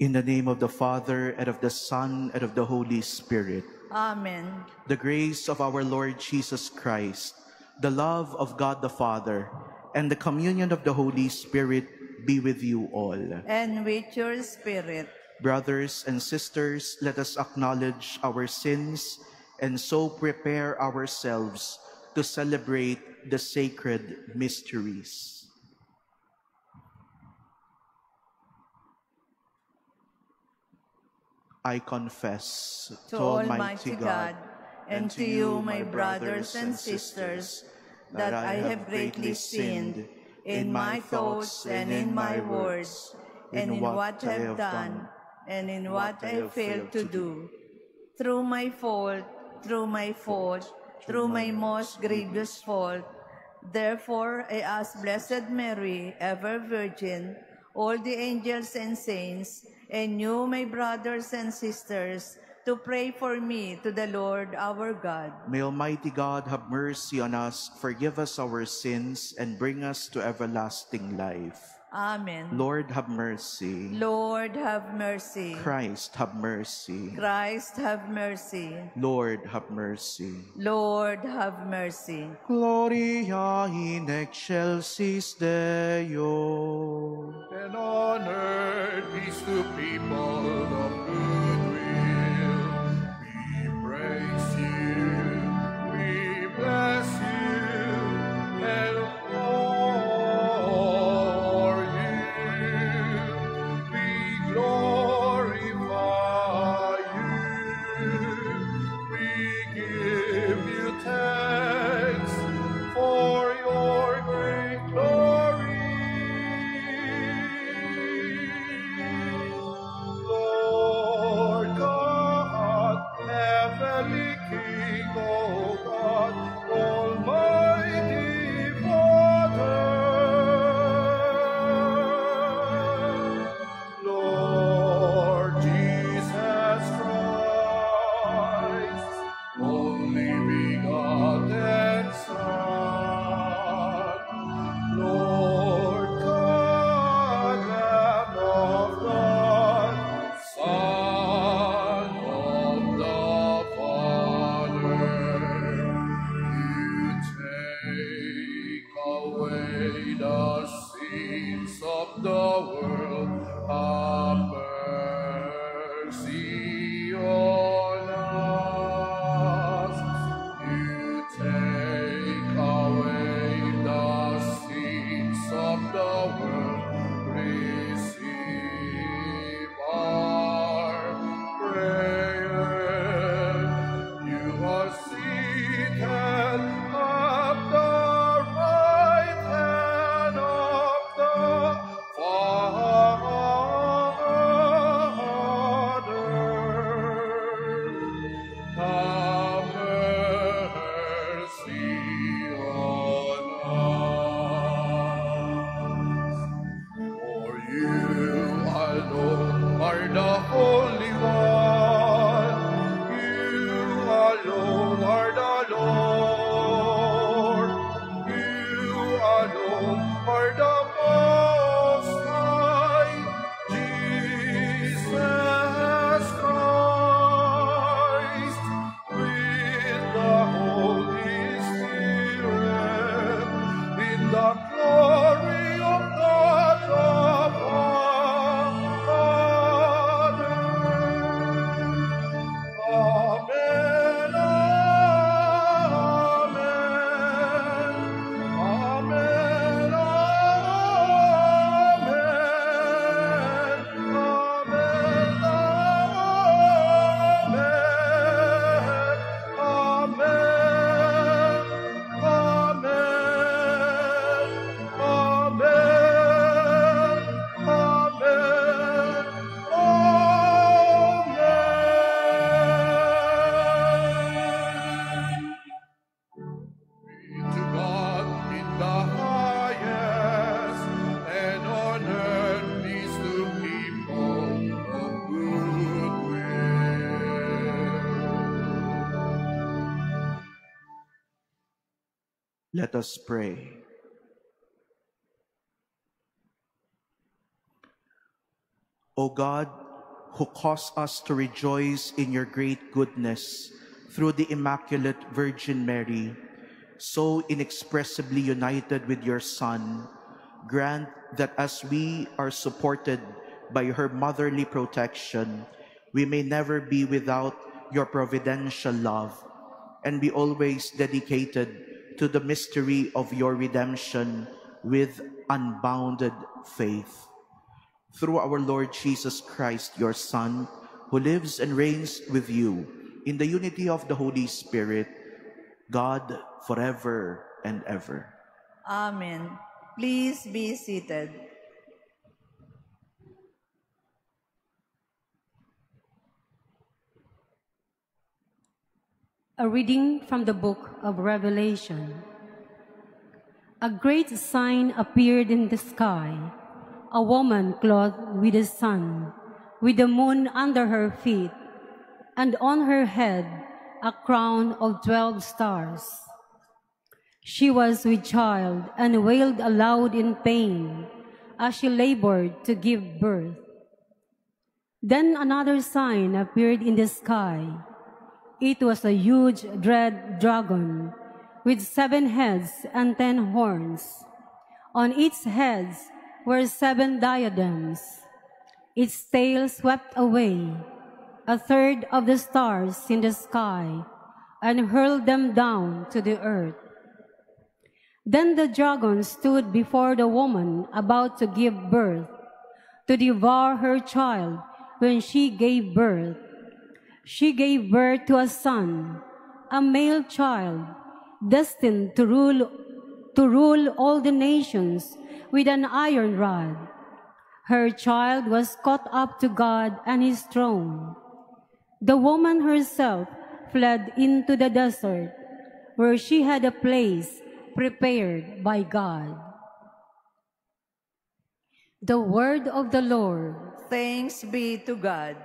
In the name of the Father, and of the Son, and of the Holy Spirit. Amen. The grace of our Lord Jesus Christ, the love of God the Father, and the communion of the Holy Spirit be with you all. And with your spirit. Brothers and sisters, let us acknowledge our sins and so prepare ourselves to celebrate the sacred mysteries. I confess To Almighty God, and to you, my brothers and sisters, that I have greatly sinned in my thoughts and in my words, and in what I have done, and in what I failed to do. Through my fault, through my fault, through my most grievous fault. Therefore, I ask Blessed Mary, ever Virgin, all the angels and saints, and you, my brothers and sisters, to pray for me to the Lord our God. May Almighty God have mercy on us, forgive us our sins, and bring us to everlasting life. Amen. Lord, have mercy. Lord, have mercy. Christ, have mercy. Christ, have mercy. Lord, have mercy. Lord, have mercy. Gloria in excelsis Deo. And on earth peace to people of good will. We praise you, we bless you, and adore you. We glorify you. We give you thanks for your great glory. Lord God, heavenly King, O God, Almighty Father, Lord Jesus Christ, only begotten Son, Lord God, Lamb of God, Son of the Father, you take away the sins of the world. Have mercy on us. You take away the sins of the world. Receive our prayer. You are seated at the right hand of the Father. Have mercy on us. For you alone are the Holy One. You alone are the Lord. You alone are the Most High, Jesus Christ, with the Holy Spirit, in the glory of God the Father. Amen, amen, amen, to God in the highest, and on earth peace to people of good will. Let us pray. O God, who cause us to rejoice in your great goodness through the Immaculate Virgin Mary, so inexpressibly united with your Son, grant that as we are supported by her motherly protection, we may never be without your providential love, and be always dedicated to the mystery of your redemption with unbounded faith. Through our Lord Jesus Christ, your Son, who lives and reigns with you in the unity of the Holy Spirit, God, forever and ever. Amen. Please be seated. A reading from the book of Revelation. A great sign appeared in the sky, a woman clothed with the sun, with the moon under her feet, and on her head a crown of 12 stars. She was with child and wailed aloud in pain as she labored to give birth. Then another sign appeared in the sky. It was a huge red dragon with 7 heads and 10 horns. On its heads were 7 diadems. Its tail swept away a third of the stars in the sky and hurled them down to the earth. Then the dragon stood before the woman about to give birth, to devour her child when she gave birth. She gave birth to a son, a male child, destined to rule all the nations with an iron rod. Her child was caught up to God and his throne. The woman herself fled into the desert, where she had a place prepared by God. The word of the Lord. Thanks be to God.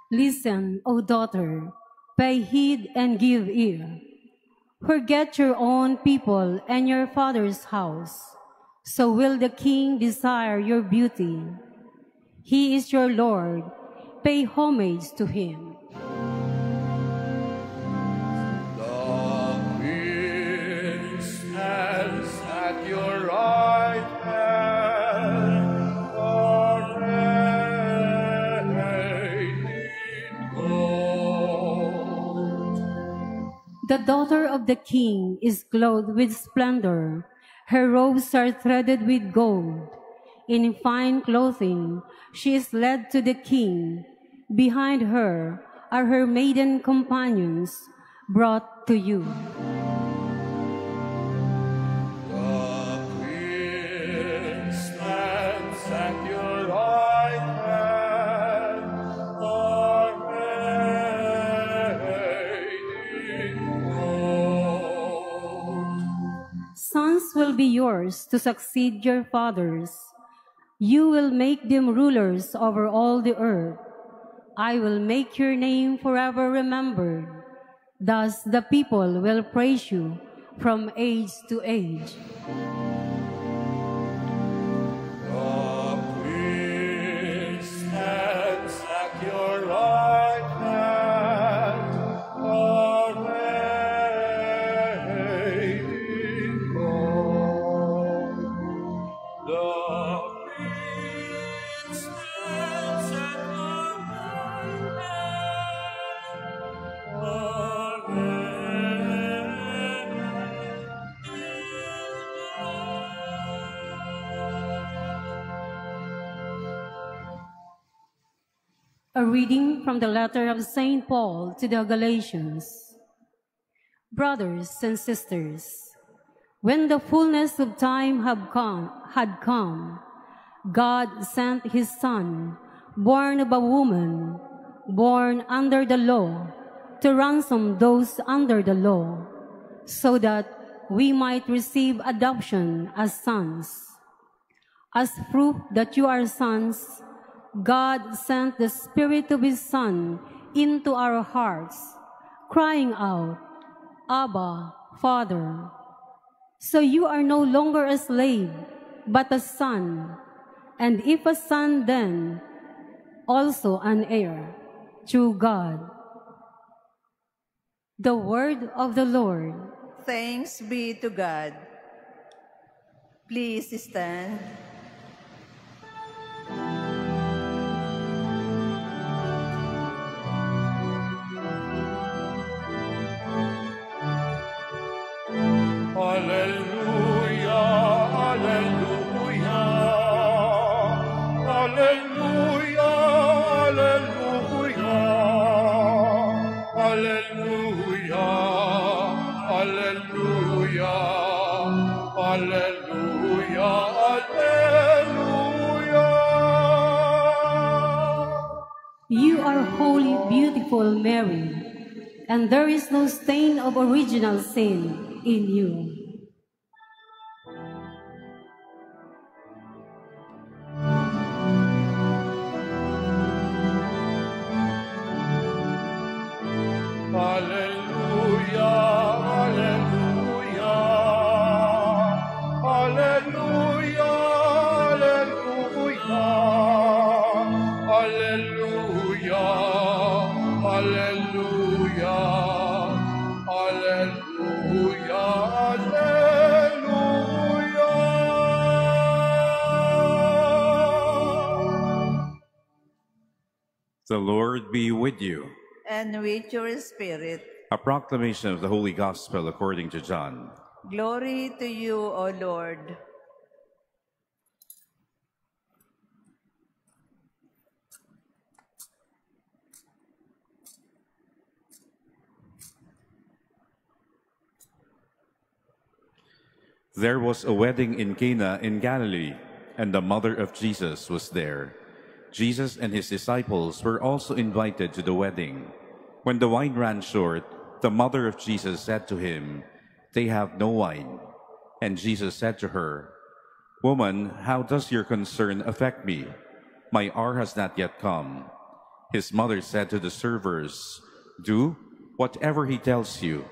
Listen, O daughter, pay heed and give ear. Forget your own people and your father's house, so will the king desire your beauty. He is your Lord, pay homage to him. The Queen stands at your right hand, arrayed in gold. The daughter of the king is clothed with splendor. Her robes are threaded with gold. In fine clothing, she is led to the king. Behind her are her maiden companions, brought to you. The Queen stands at your right hand, arrayed in gold. Sons will be yours to succeed your fathers. You will make them rulers over all the earth. I will make your name forever remembered. Thus the people will praise you from age to age. The Queen stands at your right hand, arrayed in gold. The Queen stands at your right hand, arrayed in gold. A reading from the letter of St. Paul to the Galatians. Brothers and sisters, when the fullness of time had come, God sent his Son, born of a woman, born under the law, to ransom those under the law, so that we might receive adoption as sons. As proof that you are sons, God sent the Spirit of his Son into our hearts, crying out, Abba, Father. So you are no longer a slave, but a son, and if a son, then also an heir through God. The word of the Lord. Thanks be to God. Please stand. Alleluia, alleluia, alleluia, alleluia, alleluia, alleluia, alleluia, alleluia. You are holy, beautiful Mary, and there is no stain of original sin in you. Alleluia, alleluia, alleluia, alleluia, alleluia, alleluia, alleluia, alleluia. The Lord be with you. And with your spirit. A proclamation of the Holy Gospel according to John. Glory to you, O Lord. There was a wedding in Cana in Galilee, and the mother of Jesus was there. Jesus and his disciples were also invited to the wedding. When the wine ran short, the mother of Jesus said to him, "They have no wine." And Jesus said to her, "Woman, how does your concern affect me? My hour has not yet come." His mother said to the servers, "Do whatever he tells you."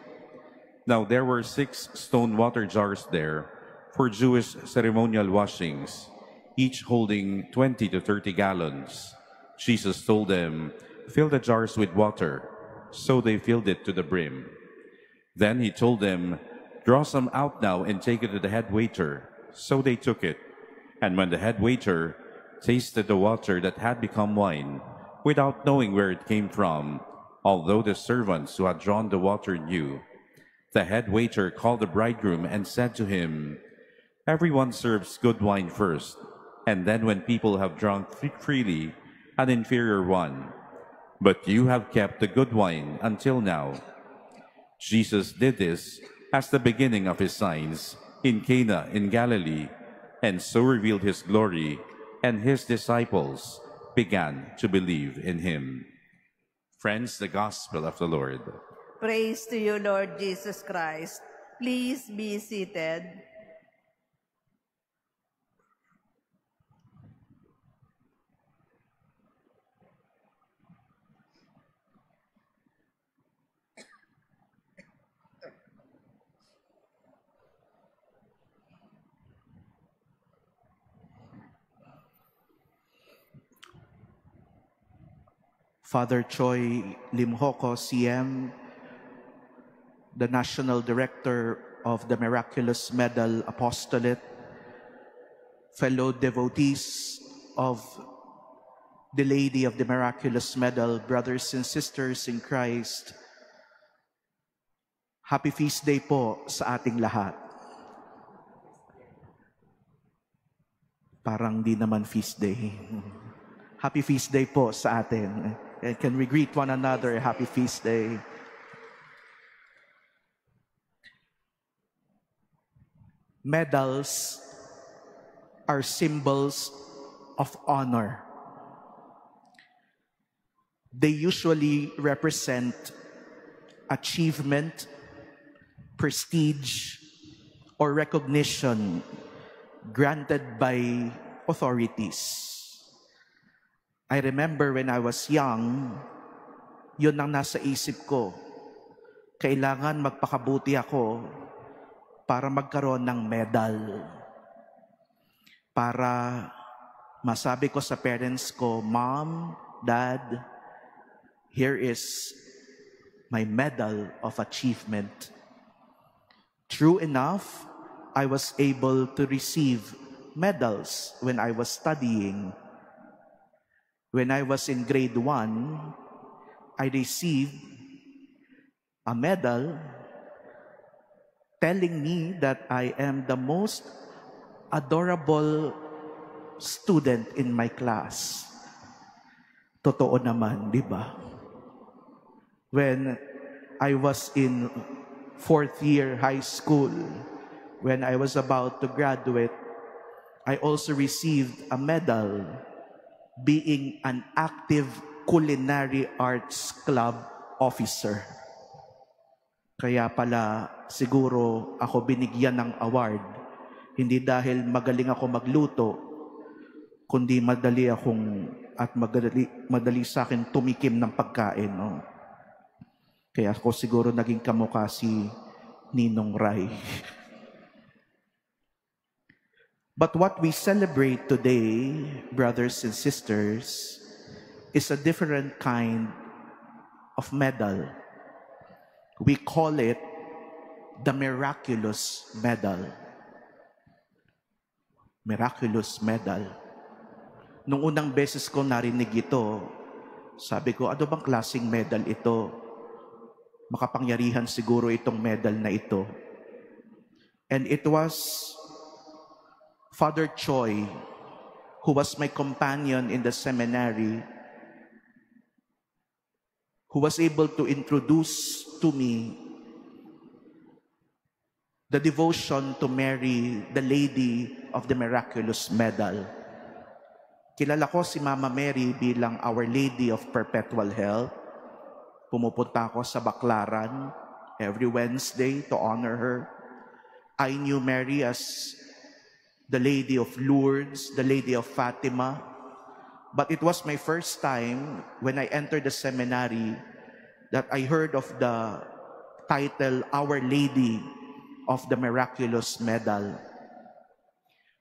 Now there were 6 stone water jars there for Jewish ceremonial washings, each holding 20 to 30 gallons. Jesus told them, "Fill the jars with water." So they filled it to the brim. Then he told them, "Draw some out now and take it to the head waiter." So they took it. And when the head waiter tasted the water that had become wine, without knowing where it came from, although the servants who had drawn the water knew, the head waiter called the bridegroom and said to him, "Everyone serves good wine first, and then when people have drunk freely, an inferior one. But you have kept the good wine until now." Jesus did this as the beginning of his signs in Cana in Galilee, and so revealed his glory, and his disciples began to believe in him. Friends, the Gospel of the Lord. Praise to you, Lord Jesus Christ. Please be seated. Father Choi Limhoko, CM, the National Director of the Miraculous Medal Apostolate, fellow devotees of the Lady of the Miraculous Medal, brothers and sisters in Christ, Happy Feast Day po sa ating lahat. Parang di naman feast day. Happy feast day po sa atin. And can we greet one another? Happy feast day. Medals are symbols of honor. They usually represent achievement, prestige, or recognition granted by authorities. I remember when I was young, yun ang nasa isip ko. Kailangan magpakabuti ako para magkaroon ng medal. Para masabi ko sa parents ko, Mom, Dad, here is my medal of achievement. True enough, I was able to receive medals when I was studying. When I was in grade 1, I received a medal telling me that I am the most adorable student in my class. Totoo naman, di ba? When I was in 4th year high school, when I was about to graduate, I also received a medal being an active culinary arts club officer. Kaya pala siguro ako binigyan ng award, hindi dahil magaling ako magluto, kundi madali sa akin tumikim ng pagkain. No? Kaya ako siguro naging kamukha si Ninong Ray. But what we celebrate today, brothers and sisters, is a different kind of medal. We call it the miraculous medal. Miraculous medal. Nung unang beses ko narinig ito, sabi ko, ano bang klaseng medal ito? Makapangyarihan siguro itong medal na ito. And it was Father Choi, who was my companion in the seminary, who was able to introduce to me the devotion to Mary, the Lady of the Miraculous Medal. Kilala ko si Mama Mary bilang Our Lady of Perpetual Health. Pumupunta ako sa Baclaran every Wednesday to honor her. I knew Mary as the Lady of Lourdes, the Lady of Fatima. But it was my first time when I entered the seminary that I heard of the title, Our Lady of the Miraculous Medal.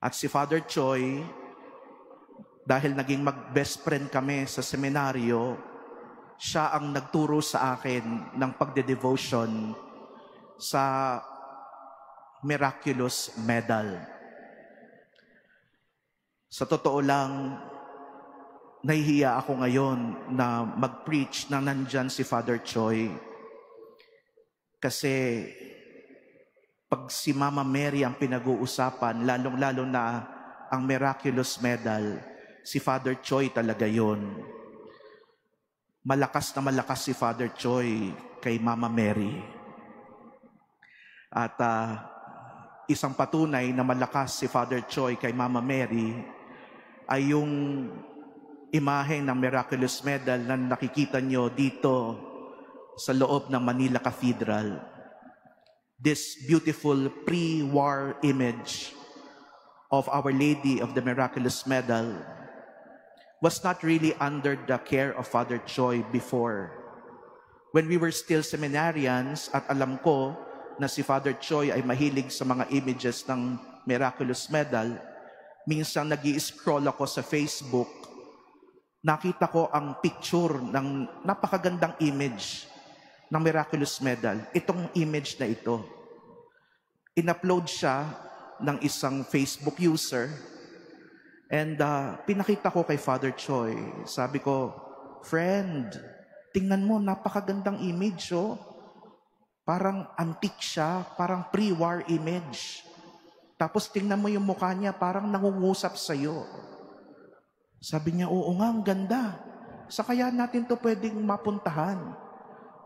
At si Father Choi, dahil naging mag-best friend kami sa seminaryo, siya ang nagturo sa akin ng pagde-devotion sa Miraculous Medal. Sa totoo lang, nahihiya ako ngayon na mag-preach na nandyan si Father Choi. Kasi pag si Mama Mary ang pinag-uusapan, lalong-lalo na ang Miraculous Medal, si Father Choi talaga yon. Malakas na malakas si Father Choi kay Mama Mary. At isang patunay na malakas si Father Choi kay Mama Mary ay yung imahe ng Miraculous Medal na nakikita nyo dito sa loob ng Manila Cathedral. This beautiful pre-war image of Our Lady of the Miraculous Medal was not really under the care of Father Choi before. When we were still seminarians at alam ko na si Father Choi ay mahilig sa mga images ng Miraculous Medal, minsan nag-i-scroll ako sa Facebook, nakita ko ang picture ng napakagandang image ng Miraculous Medal. Itong image na ito. In-upload siya ng isang Facebook user and pinakita ko kay Father Choi. Sabi ko, friend, tingnan mo, napakagandang image, oh. Parang antique siya, parang pre-war image. Tapos tingnan mo yung mukha niya, parang nangungusap sa'yo. Sabi niya, oo nga, ang ganda. Sa kaya natin to pwedeng mapuntahan?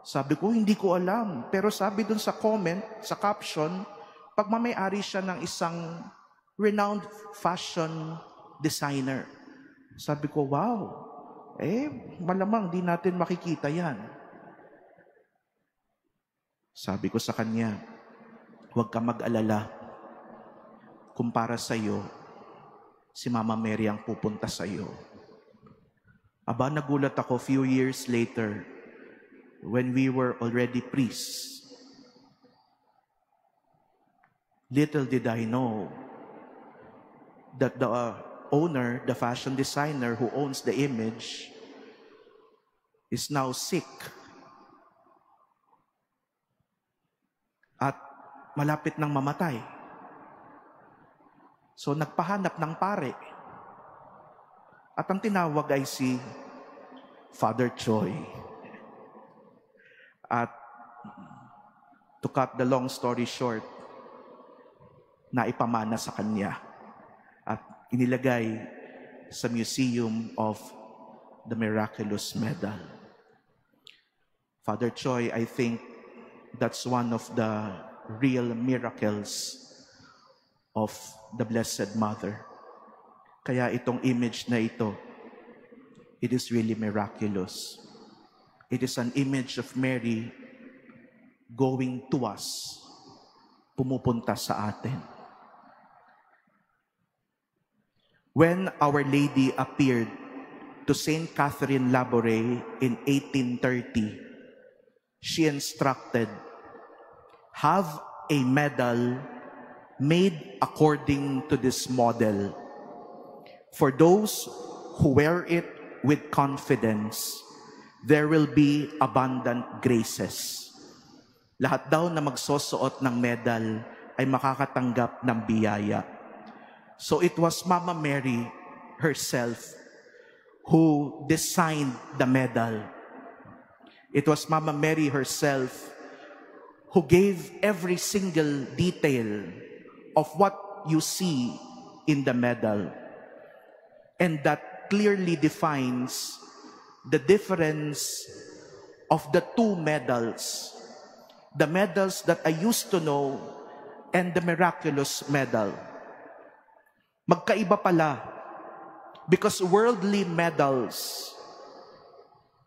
Sabi ko, hindi ko alam. Pero sabi dun sa comment, sa caption, pagmamayari siya ng isang renowned fashion designer. Sabi ko, wow, malamang di natin makikita yan. Sabi ko sa kanya, huwag ka mag-alala. Kung para sa'yo, si Mama Mary ang pupunta sa'yo. Aba, nagulat ako few years later when we were already priests. Little did I know that the owner, the fashion designer who owns the image, is now sick. At malapit nang mamatay. So nagpahanap ng pare. At ang tinawag ay si Father Choi. At to cut the long story short, naipamana sa kanya. At inilagay sa Museum of the Miraculous Medal. Father Choi, I think that's one of the real miracles of the Blessed Mother. Kaya itong image na ito, it is really miraculous. It is an image of Mary going to us, pumupunta sa atin. When Our Lady appeared to Saint Catherine Labouré in 1830, she instructed, have a medal made according to this model. For those who wear it with confidence, there will be abundant graces. Lahat daw na magsusuot ng medal ay makakatanggap ng biyaya. So it was Mama Mary herself who designed the medal. It was Mama Mary herself who gave every single detail of what you see in the medal. And that clearly defines the difference of the two medals. The medals that I used to know and the miraculous medal. Magkaiba pala, because worldly medals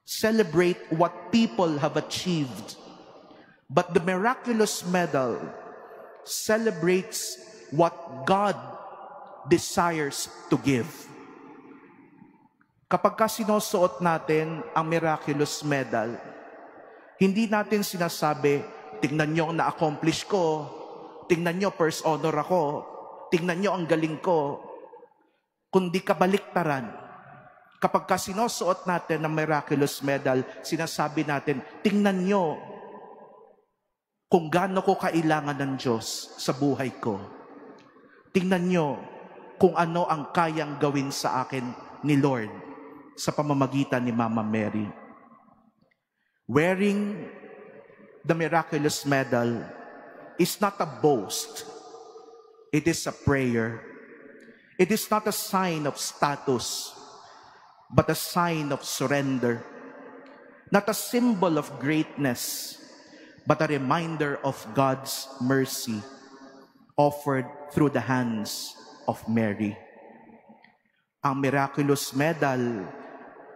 celebrate what people have achieved, but the miraculous medal celebrates what God desires to give. Kapag sinusuot natin ang miraculous medal, hindi natin sinasabi, tingnan nyo ang na-accomplish ko, tingnan nyo first honor ako, tingnan nyo ang galing ko, kundi kabaliktaran. Kapag sinusuot natin ang miraculous medal, sinasabi natin, tingnan nyo kung gaano ko kailangan ng Diyos sa buhay ko. Tingnan nyo kung ano ang kayang gawin sa akin ni Lord sa pamamagitan ni Mama Mary. Wearing the miraculous medal is not a boast. It is a prayer. It is not a sign of status, but a sign of surrender. Not a symbol of greatness, but a reminder of God's mercy offered through the hands of Mary. Ang miraculous medal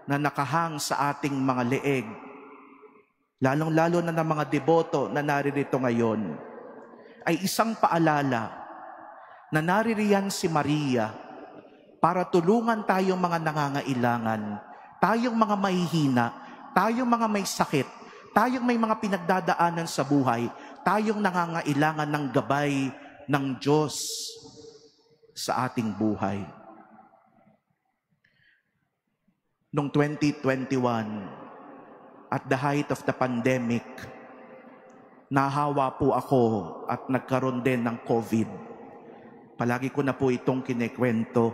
na nakahang sa ating mga leeg, lalong-lalo na ng mga deboto na naririto ngayon, ay isang paalala na naririyan si Maria para tulungan tayong mga nangangailangan, tayong mga mahihina, tayong mga may sakit, tayong may mga pinagdadaanan sa buhay, tayong nangangailangan ng gabay ng Diyos sa ating buhay. Noong 2021, at the height of the pandemic, nahawa po ako at nagkaroon din ng COVID. Palagi ko na po itong kinikwento.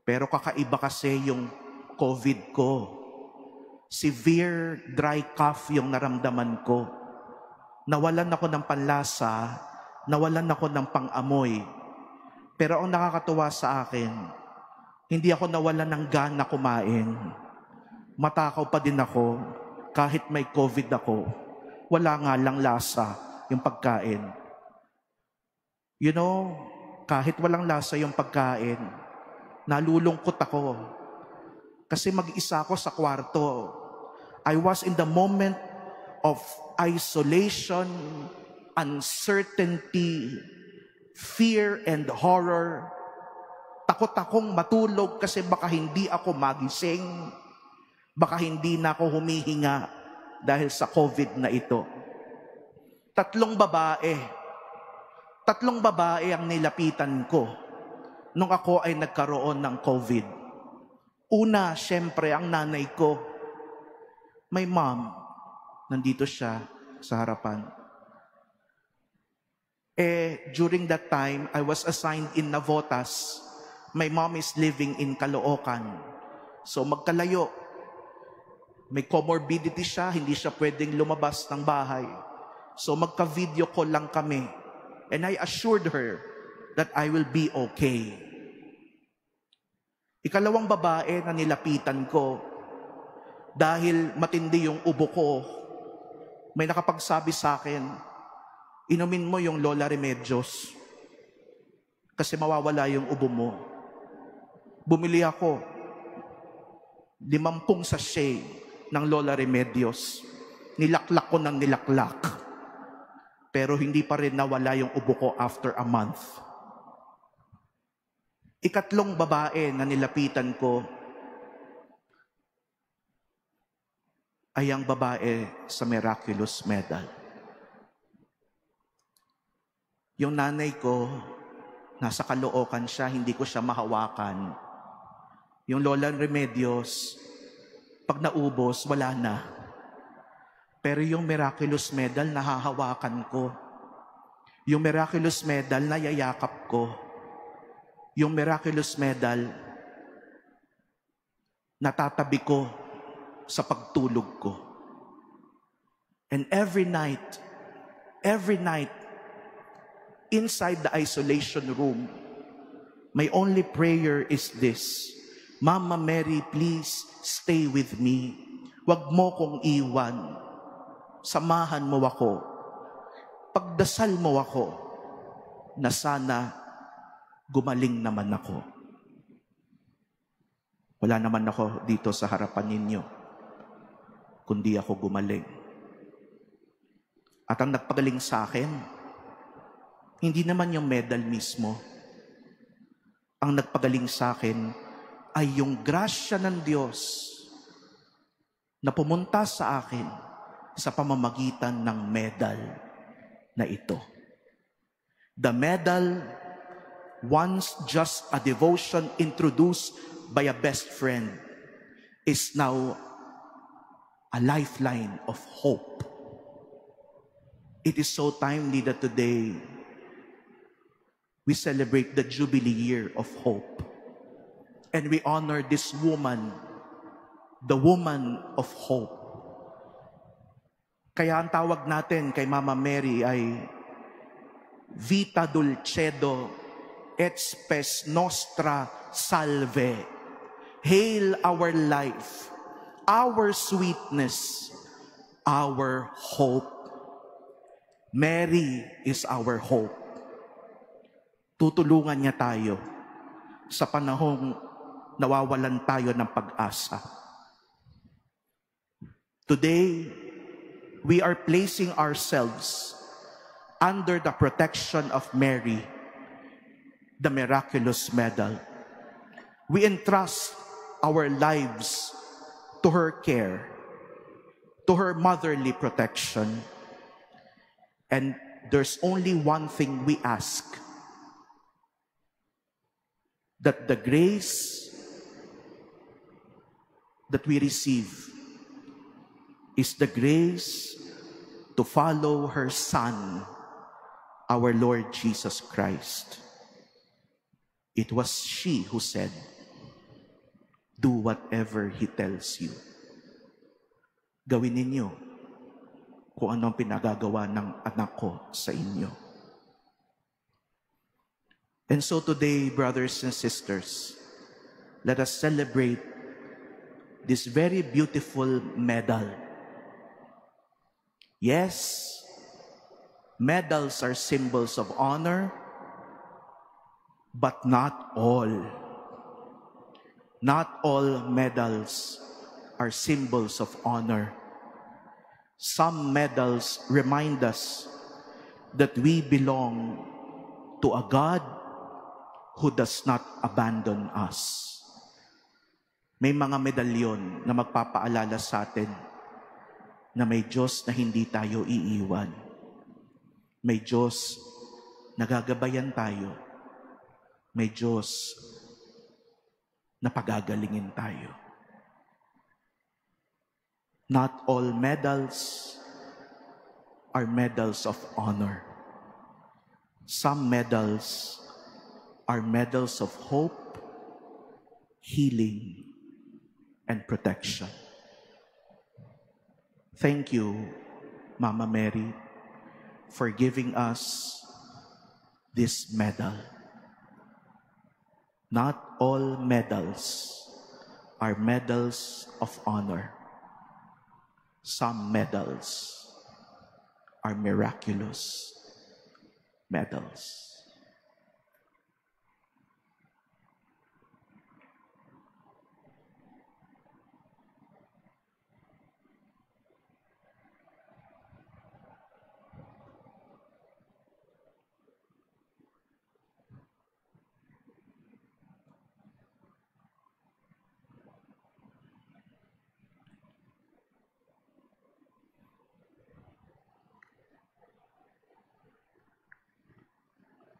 Pero kakaiba kasi yung COVID ko. Severe dry cough yung naramdaman ko. Nawalan ako ng panlasa, nawalan ako ng pang-amoy. Pero ang nakakatuwa sa akin, Hindi ako nawalan ng gana kumain. Matakaw pa din ako kahit may COVID ako. Wala nga lang lasa yung pagkain. You know, kahit walang lasa yung pagkain, nalulungkot ako. Kasi mag-isa ako sa kwarto. I was in the moment of isolation, uncertainty, fear and horror. Takot akong matulog kasi baka hindi ako magising. Baka hindi na ako humihinga dahil sa COVID na ito. Tatlong babae ang nilapitan ko nung ako ay nagkaroon ng COVID. Una, syempre, ang nanay ko. My mom, nandito siya sa harapan. During that time, I was assigned in Navotas. My mom is living in Caloocan. So magkalayo. May comorbidity siya, hindi siya pwedeng lumabas ng bahay. So magka-video call lang kami. And I assured her that I will be okay. Ikalawang babae na nilapitan ko, dahil matindi yung ubo ko, may nakapagsabi sa akin, inumin mo yung Lola Remedios kasi mawawala yung ubo mo. Bumili ako 50 sachet ng Lola Remedios. Nilaklak ko ng nilaklak. Pero hindi pa rin nawala yung ubo ko after a month. Ikatlong babae na nilapitan ko ay ang babae sa Miraculous Medal. Yung nanay ko, nasa Caloocan siya, hindi ko siya mahawakan. Yung Lola Remedios, pag naubos, wala na. Pero yung Miraculous Medal, nahahawakan ko. Yung Miraculous Medal, nayayakap ko. Yung Miraculous Medal, natatabi ko sa pagtulog ko. And every night, inside the isolation room, my only prayer is this: Mama Mary, please stay with me. Huwag mo kong iwan. Samahan mo ako. Pagdasal mo ako na sana gumaling naman ako. Wala naman ako dito sa harapan ninyo, kundi ako gumaling. At ang nagpagaling sa akin, hindi naman yung medal mismo. Ang nagpagaling sa akin ay yung grasya ng Diyos na pumunta sa akin sa pamamagitan ng medal na ito. The medal, once just a devotion introduced by a best friend, is now a lifeline of hope. It is so timely that today we celebrate the Jubilee year of hope. And we honor this woman, the woman of hope. Kaya ang tawag natin kay Mama Mary ay Vita Dulcedo et Spes Nostra Salve. Hail our life, our sweetness, our hope. Mary is our hope. Tutulungan niya tayo sa panahong nawawalan tayo ng pag-asa. Today, we are placing ourselves under the protection of Mary, the Miraculous Medal. We entrust our lives to her care, to her motherly protection. And there's only one thing we ask: that the grace that we receive is the grace to follow her Son, our Lord Jesus Christ. It was she who said, "Do whatever He tells you." Gawin ninyo kung anong pinagagawa ng anak ko sa inyo. And so today, brothers and sisters, let us celebrate this very beautiful medal. Yes, medals are symbols of honor, but not all. Not all medals are symbols of honor. Some medals remind us that we belong to a God who does not abandon us. May mga medalyon na magpapaalala sa atin na may Diyos na hindi tayo iiwan. May Diyos na gagabayan tayo. May Diyos na pagagalingin tayo. Not all medals are medals of honor. Some medals are medals of hope, healing, and protection. Thank you, Mama Mary, for giving us this medal. Not all medals are medals of honor. Some medals are miraculous medals.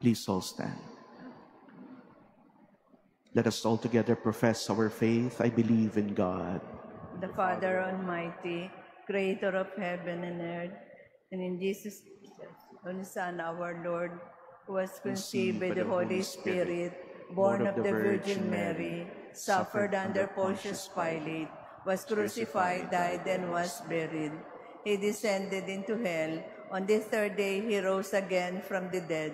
Please all stand. Let us all together profess our faith. I believe in God, the Father Almighty, creator of heaven and earth, and in Jesus, only Son, our Lord, who was conceived by the Holy Spirit, born of the Virgin Mary, suffered under Pontius Pilate, was crucified, died, and was buried. He descended into hell. On the third day, he rose again from the dead.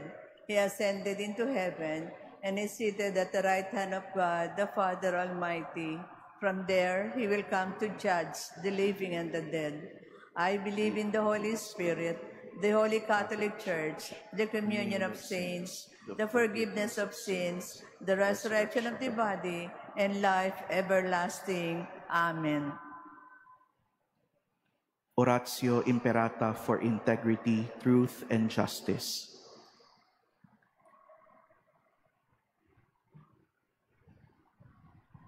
He ascended into heaven and is seated at the right hand of God, the Father Almighty. From there, he will come to judge the living and the dead. I believe in the Holy Spirit, the Holy Catholic Church, the communion of saints, the forgiveness of sins, the resurrection of the body, and life everlasting. Amen. Oratio Imperata for integrity, truth, and justice.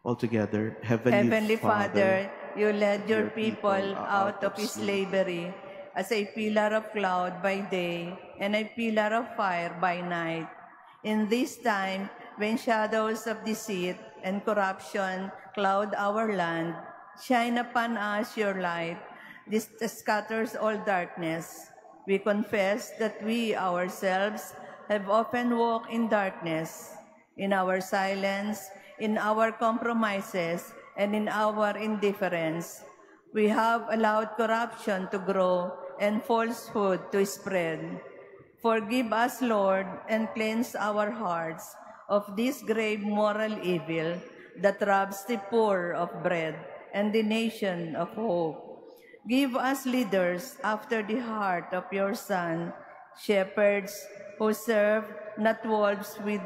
Altogether, Heavenly Father, you led your people out of slavery as a pillar of cloud by day and a pillar of fire by night. In this time, when shadows of deceit and corruption cloud our land, shine upon us your light. This scatters all darkness. We confess that we ourselves have often walked in darkness. In our silence, in our compromises, and in our indifference, we have allowed corruption to grow and falsehood to spread. Forgive us, Lord, and cleanse our hearts of this grave moral evil that robs the poor of bread and the nation of hope. Give us leaders after the heart of your Son, shepherds who serve not wolves who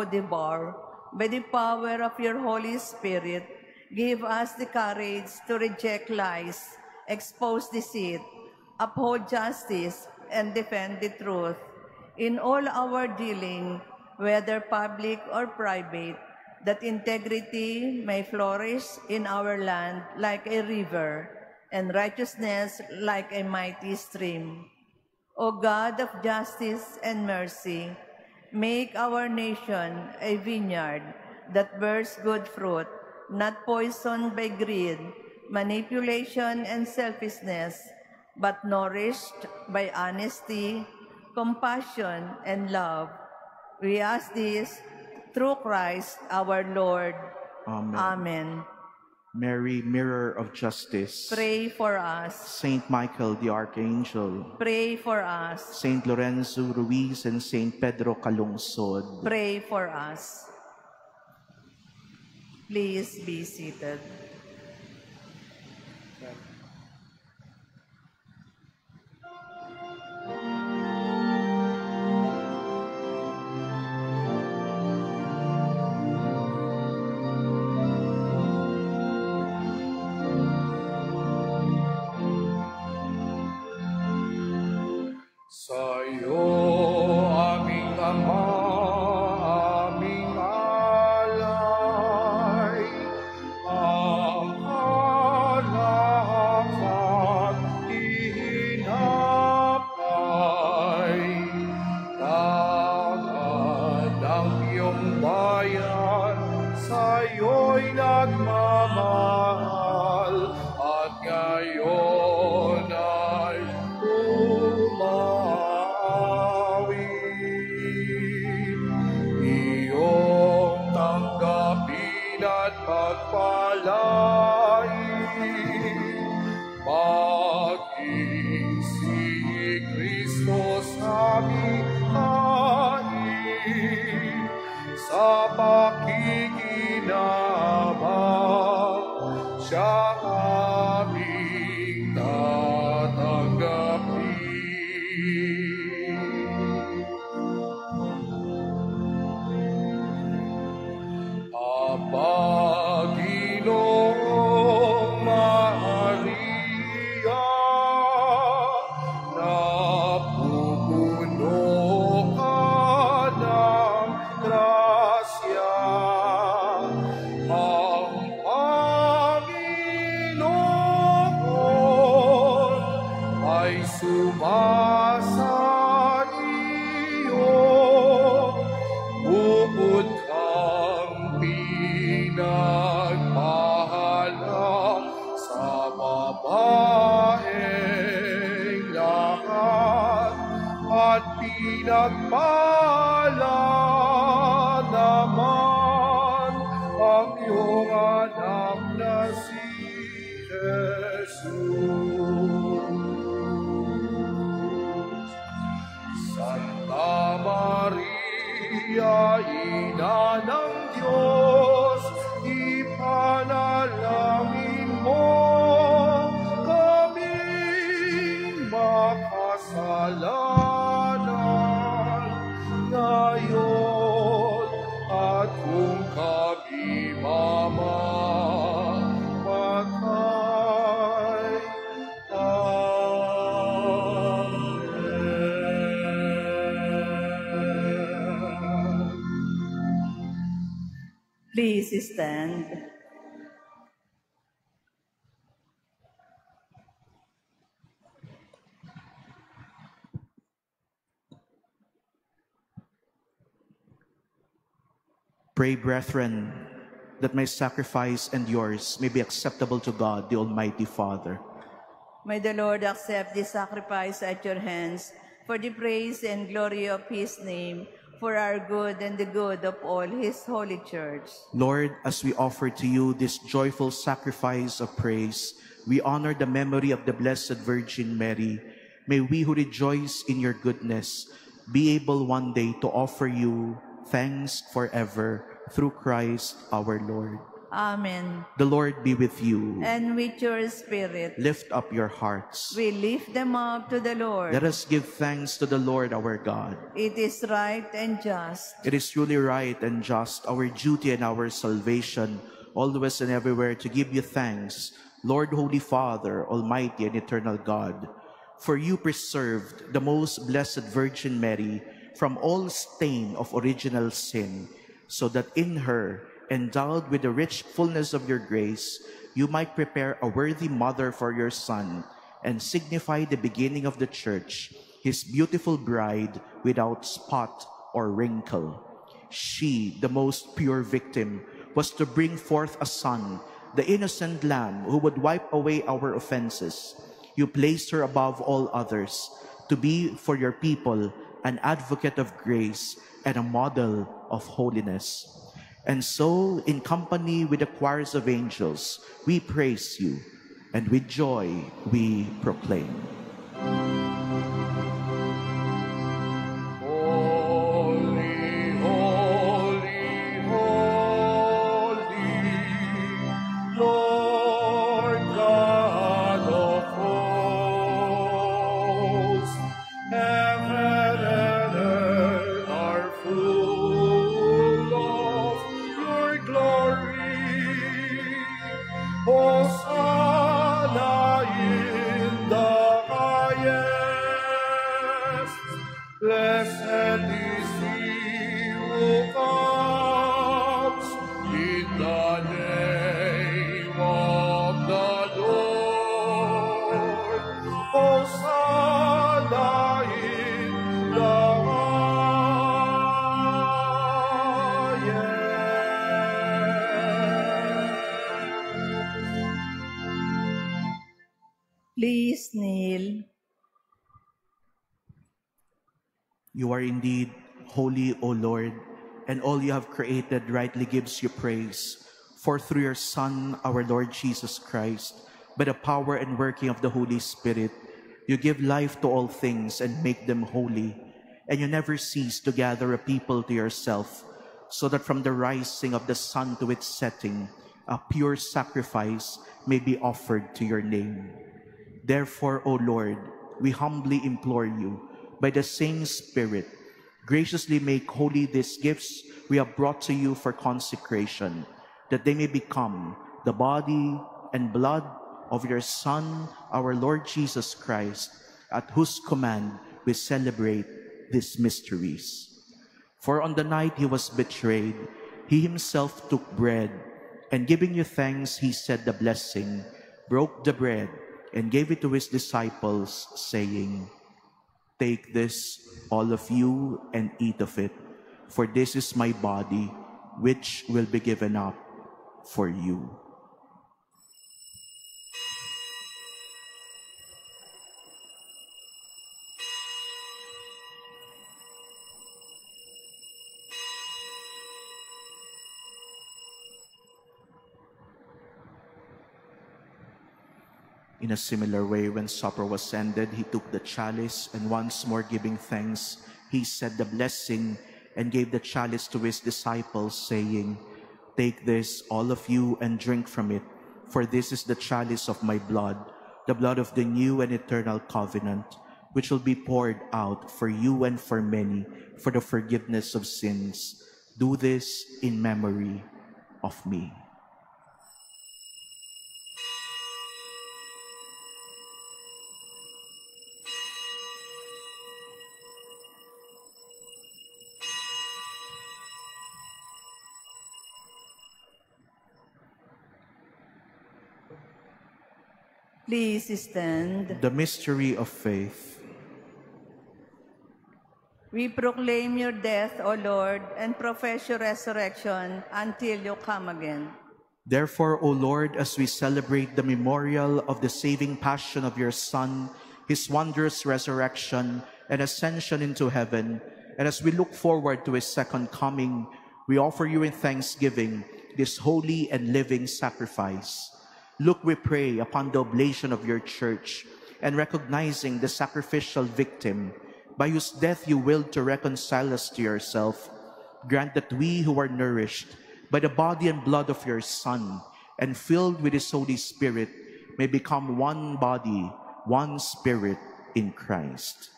devour. By the power of your Holy Spirit, give us the courage to reject lies, expose deceit, uphold justice, and defend the truth. In all our dealing, whether public or private, that integrity may flourish in our land like a river, and righteousness like a mighty stream. O God of justice and mercy, make our nation a vineyard that bears good fruit, not poisoned by greed, manipulation, and selfishness, but nourished by honesty, compassion, and love. We ask this through Christ our Lord. Amen. Amen. Mary, mirror of justice, Pray for us. Saint Michael the Archangel, Pray for us. Saint Lorenzo Ruiz and Saint Pedro Calungsod, Pray for us. Please be seated. Sa'yo, aming Ama, aming alay, ang alak at ihinapay. Tangan ng iyong bayan, sa'yo'y nagmamahal, at ngayon ay iyong tanggapin at pagpalain. Maging si Kristo sa mihain, sa pakikinabang, siya aming tatanggapin. Panginoong Maria, napupuno ka ng grasya. Ang Panginoon ay sumasa iyo, bukod kang pinagpahala sa babaeng lahat, at pinagpala naman ang iyong anak na si Jesus. Santa Maria, Ina ng Diyos, ipanalangin mo kaming makasalanan ngayon at kung kami mamamatay. Amen. Please stand. Pray, brethren, that my sacrifice and yours may be acceptable to God, the Almighty Father. May the Lord accept this sacrifice at your hands for the praise and glory of his name, for our good and the good of all his holy church. Lord, as we offer to you this joyful sacrifice of praise, we honor the memory of the Blessed Virgin Mary. May we who rejoice in your goodness be able one day to offer you thanks forever through Christ our Lord. Amen. The Lord be with you. And with your spirit, Lift up your hearts. we lift them up to the Lord. Let us give thanks to the Lord our God. It is right and just. It is truly right and just, our duty and our salvation, always and everywhere to give you thanks, Lord, Holy Father, Almighty and eternal God. For you preserved the most blessed Virgin Mary from all stain of original sin, so that in her, endowed with the rich fullness of your grace, you might prepare a worthy mother for your Son, and signify the beginning of the Church, his beautiful bride without spot or wrinkle. She, the most pure victim, was to bring forth a Son, the innocent Lamb who would wipe away our offenses. You placed her above all others, to be for your people an advocate of grace and a model of holiness. And so, in company with the choirs of angels, we praise you, and with joy we proclaim. Holy, holy, holy, Blessed is he who comes in the name of the Lord. Hosanna in the highest. Please kneel. You are indeed holy, O Lord, and all you have created rightly gives you praise. For through your Son, our Lord Jesus Christ, by the power and working of the Holy Spirit, you give life to all things and make them holy. And you never cease to gather a people to yourself, so that from the rising of the sun to its setting, a pure sacrifice may be offered to your name. Therefore, O Lord, we humbly implore you, by the same Spirit, graciously make holy these gifts we have brought to you for consecration, that they may become the body and blood of your Son, our Lord Jesus Christ, at whose command we celebrate these mysteries. For on the night he was betrayed, he himself took bread, and giving you thanks, he said the blessing, broke the bread, and gave it to his disciples, saying, "Take this, all of you, and eat of it, for this is my body, which will be given up for you." In a similar way, when supper was ended, he took the chalice, and once more giving thanks, he said the blessing, and gave the chalice to his disciples, saying, "Take this, all of you, and drink from it, for this is the chalice of my blood, the blood of the new and eternal covenant, which will be poured out for you and for many for the forgiveness of sins. Do this in memory of me." Please stand. The mystery of faith. We proclaim your death, O Lord, and profess your resurrection until you come again. Therefore, O Lord, as we celebrate the memorial of the saving passion of your Son, his wondrous resurrection and ascension into heaven, and as we look forward to his second coming, we offer you in thanksgiving this holy and living sacrifice. Look, we pray, upon the oblation of your church, and recognizing the sacrificial victim, by whose death you willed to reconcile us to yourself, grant that we who are nourished by the body and blood of your Son, and filled with his Holy Spirit, may become one body, one spirit in Christ.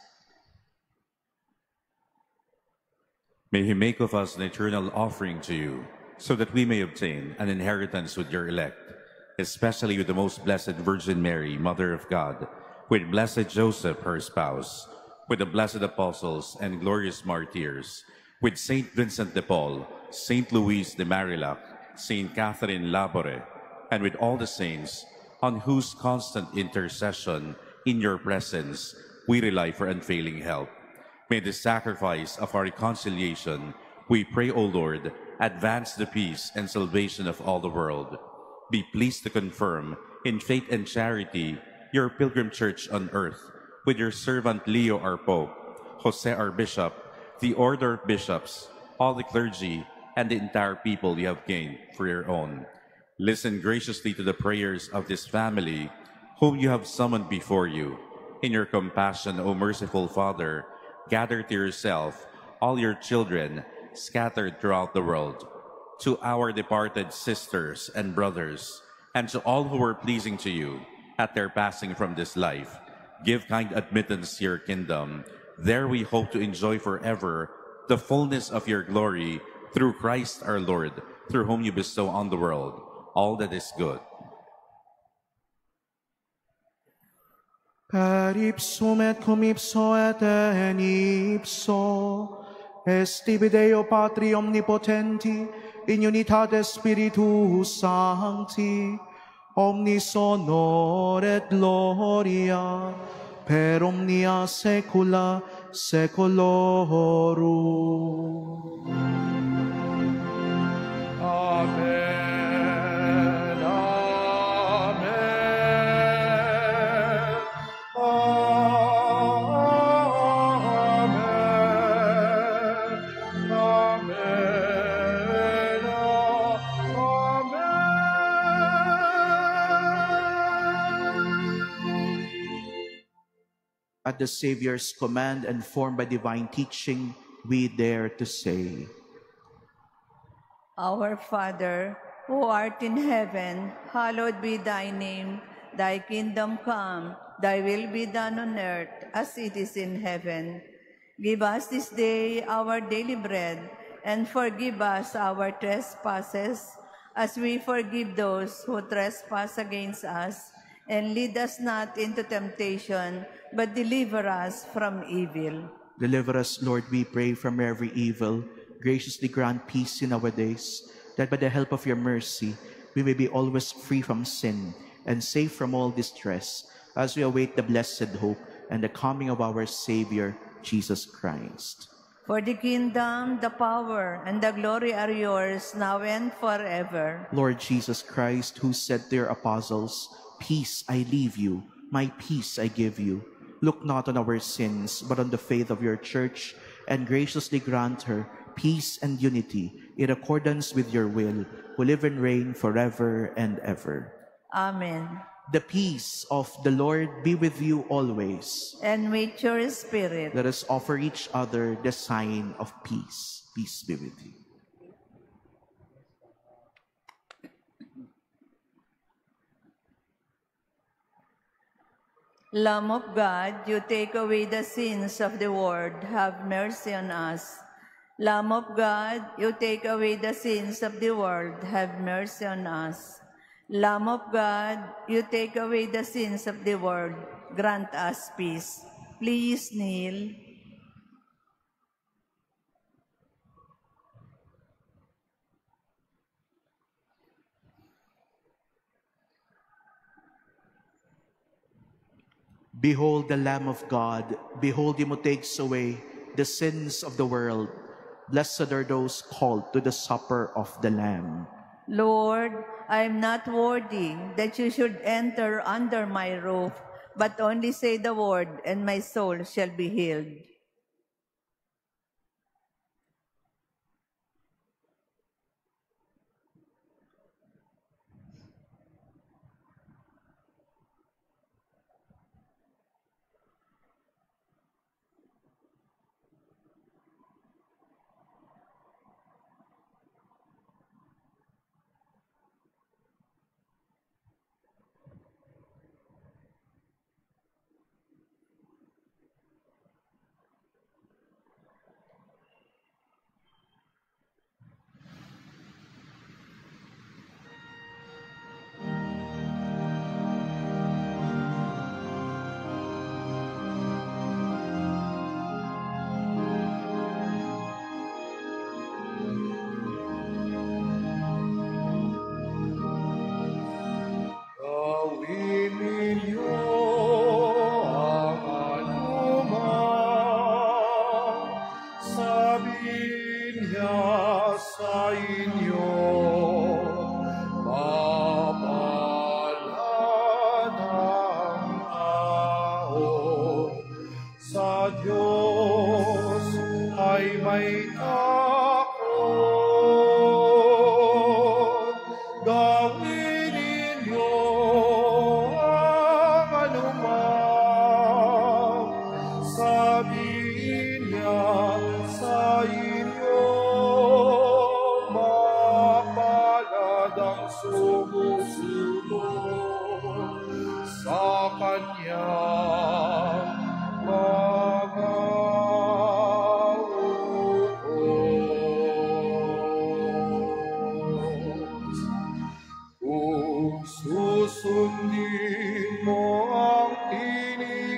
May he make of us an eternal offering to you, so that we may obtain an inheritance with your elect, especially with the most blessed Virgin Mary, Mother of God, with blessed Joseph, her spouse, with the blessed apostles and glorious martyrs, with Saint Vincent de Paul, Saint Louise de Marillac, Saint Catherine Labore, and with all the saints, on whose constant intercession in your presence we rely for unfailing help. May the sacrifice of our reconciliation, we pray, O Lord, advance the peace and salvation of all the world. Be pleased to confirm in faith and charity your pilgrim church on earth, with your servant Leo our Pope, Jose our Bishop, the order of bishops, all the clergy, and the entire people you have gained for your own. Listen graciously to the prayers of this family, whom you have summoned before you. In your compassion, O merciful Father, gather to yourself all your children scattered throughout the world. To our departed sisters and brothers, and to all who were pleasing to you at their passing from this life, give kind admittance to your kingdom. There we hope to enjoy forever the fullness of your glory, through Christ our Lord, through whom you bestow on the world all that is good. Per ipsum et cum ipso et en ipso, estibi Deo Patri omnipotenti, in unitate Spiritus Sancti, omnis honor et gloria, per omnia saecula saeculorum. Amen. Amen. Amen. Amen. At the Savior's command and formed by divine teaching, we dare to say, Our Father, who art in heaven, hallowed be thy name. Thy kingdom come, thy will be done on earth as it is in heaven. Give us this day our daily bread, and forgive us our trespasses, as we forgive those who trespass against us. And lead us not into temptation, but deliver us from evil. deliver us, Lord, we pray, from every evil. Graciously grant peace in our days, that by the help of your mercy, we may be always free from sin and safe from all distress, as we await the blessed hope and the coming of our Savior, Jesus Christ. For the kingdom, the power, and the glory are yours, now and forever. Lord Jesus Christ, who said to your apostles, "Peace I leave you, my peace I give you," look not on our sins, but on the faith of your church, and graciously grant her peace and unity in accordance with your will, who live and reign forever and ever. Amen. The peace of the Lord be with you always. And with your spirit. Let us offer each other the sign of peace. Peace be with you. Lamb of God, you take away the sins of the world, have mercy on us. Lamb of God, you take away the sins of the world, have mercy on us. Lamb of God, you take away the sins of the world, grant us peace. Please kneel. Behold the Lamb of God. Behold him who takes away the sins of the world. Blessed are those called to the supper of the Lamb. Lord, I am not worthy that you should enter under my roof, but only say the word, and my soul shall be healed. Gawin ninyo ang anumang sabihin niya sa inyo. Mapalad ang tao sa Diyos ay may takot. Gawin ninyo ang anumang sabihin niya sa inyo. Mapalad ang sumusunod sa Kanyang mga utos. Kung susundin mo ang tinig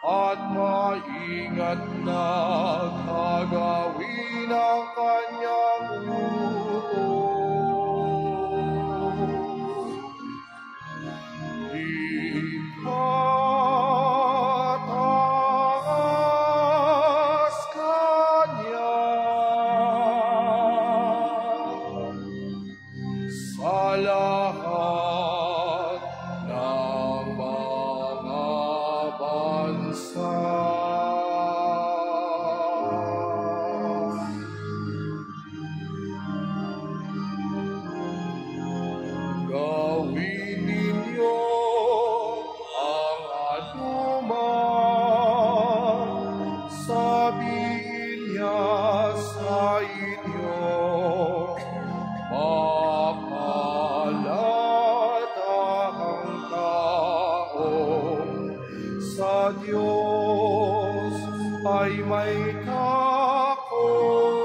at maingat na gagawin ang kanyang utos. Itaas kanya sa lahat ng mga bansa. Gawin ninyo ang anuman sabihin niya sa inyo. Makalatahang taong sa Diyos ay may takot.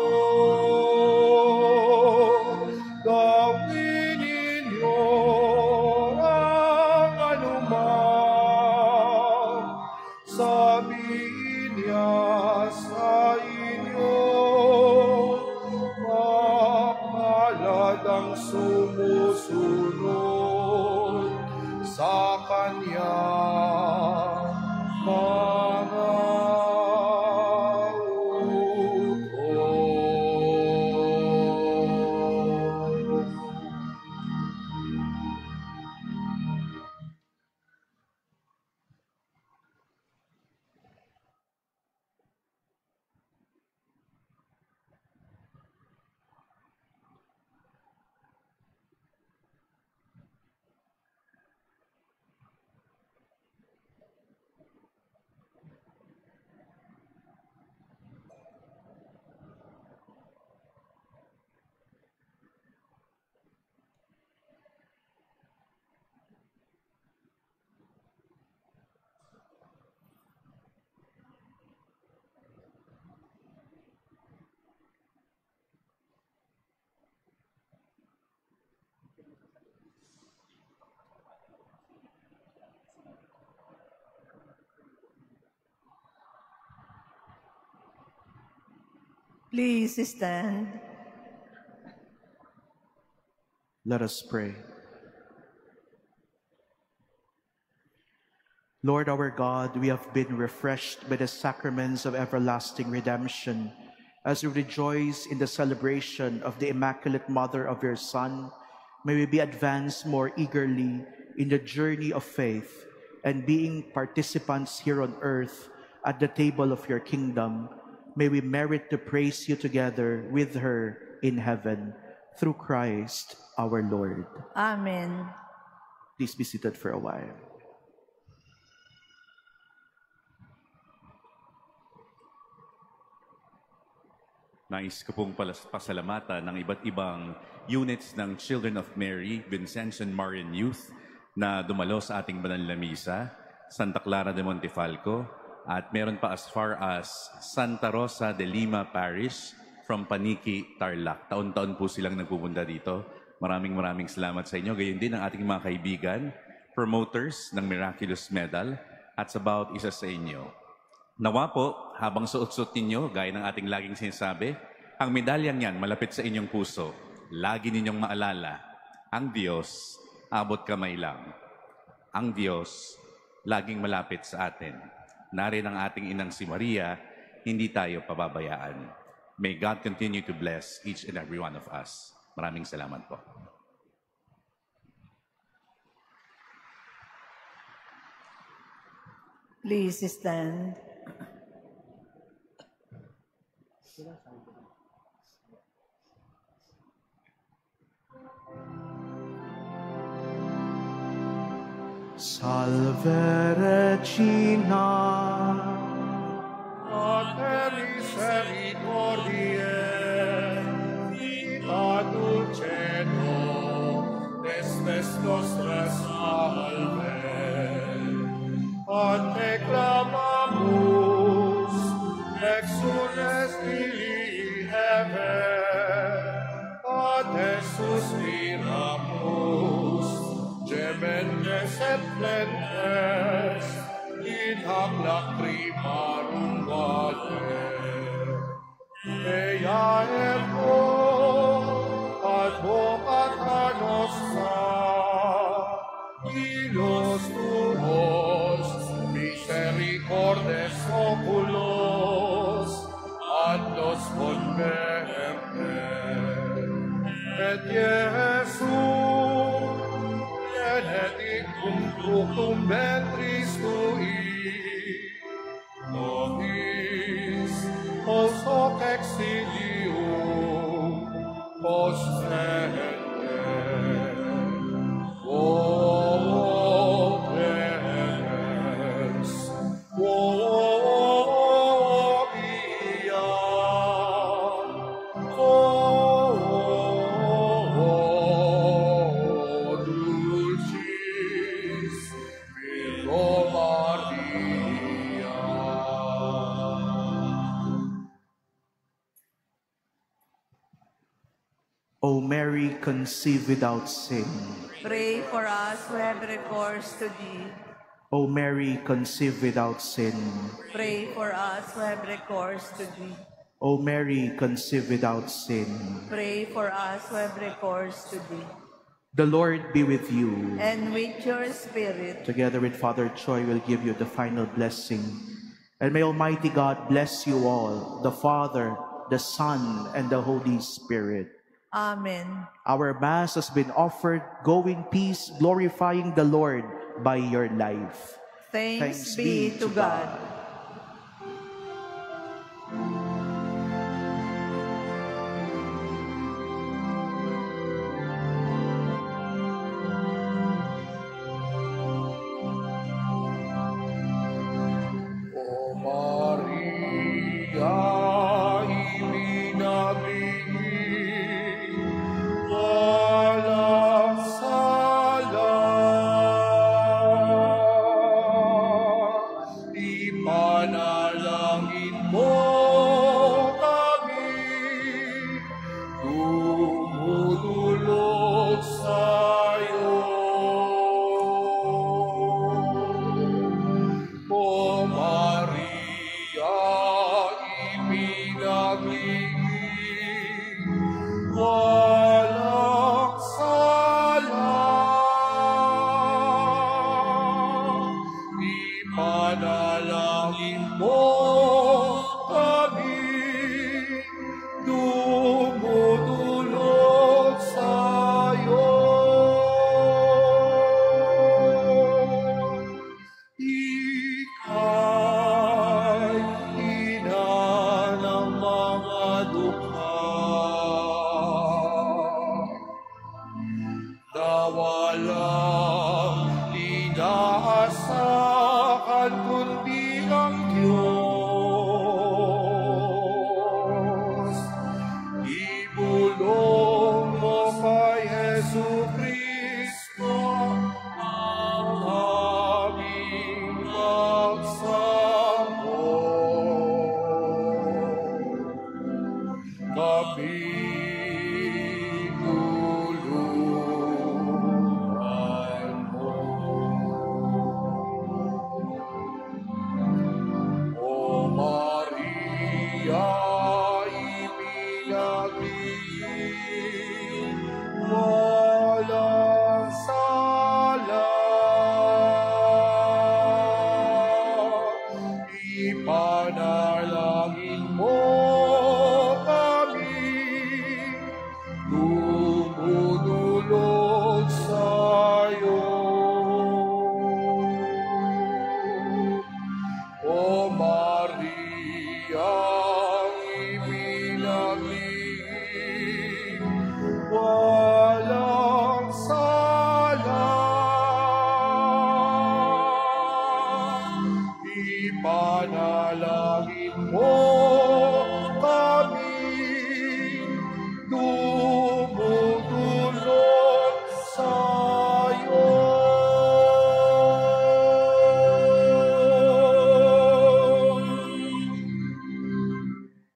Gawin ninyo ang anuman sabihin niya sa inyo. Mapalad ang sumusunod sa Kanya mga utos. Please stand. Let us pray. Lord our God, we have been refreshed by the sacraments of everlasting redemption. As we rejoice in the celebration of the Immaculate Mother of your Son, may we be advanced more eagerly in the journey of faith, and being participants here on earth at the table of your kingdom, may we merit to praise you together with her in heaven, through Christ our Lord. Amen. Please be seated for a while. Nais ko pong pasalamatan ng iba't ibang units ng Children of Mary, Vincentian Marian Youth na dumalo sa ating banal na misa, Santa Clara de Montefalco, at meron pa as far as Santa Rosa de Lima Parish from Paniki, Tarlac. Taon-taon po silang nagpupunta dito. Maraming salamat sa inyo. Gayon din ang ating mga kaibigan, promoters ng Miraculous Medal, at sa bawat isa sa inyo. Nawa po, habang suot-suot ninyo, gaya ng ating laging sinasabi, ang medalyang yan malapit sa inyong puso. Lagi ninyong maalala, ang Diyos, abot kamay lang. Ang Diyos, laging malapit sa atin. Narin ang ating inang si Maria, hindi tayo pababayaan. May God continue to bless each and every one of us. Maraming salamat po. Please stand. Salve Regina, Mater misericordiae, vita dulcedo, destes nostras salve. Ad te clamamus, exules Dei heaven, ad te suspiramus, Clementes et plentes, in hac lacrimarum vale. Ea ergo, advocata nostra, ilos tuos, misericordes oculos, ad nos converte. Et Jesum, et cum fructum ventris tui, nobis, os hoc exilium, postende. O Mary, conceived without sin. Pray for us who have recourse to thee. O Mary, conceived without sin. Pray for us who have recourse to thee. O Mary, conceived without sin. Pray for us who have recourse to thee. The Lord be with you. And with your spirit. Together with Father Choi, will give you the final blessing. And may Almighty God bless you all, the Father, the Son, and the Holy Spirit. Amen. Our Mass has been offered. Go in peace, glorifying the Lord by your life. Thanks be to God. O Maria, walang sala, ipanalangin mo kami, tumutulog sa'yo. O Maria, ipinaglingig, walang sala, ipanalangin mo kami, tumutulog sa'yo. Ika'y ina ng mga dukha, na walang linang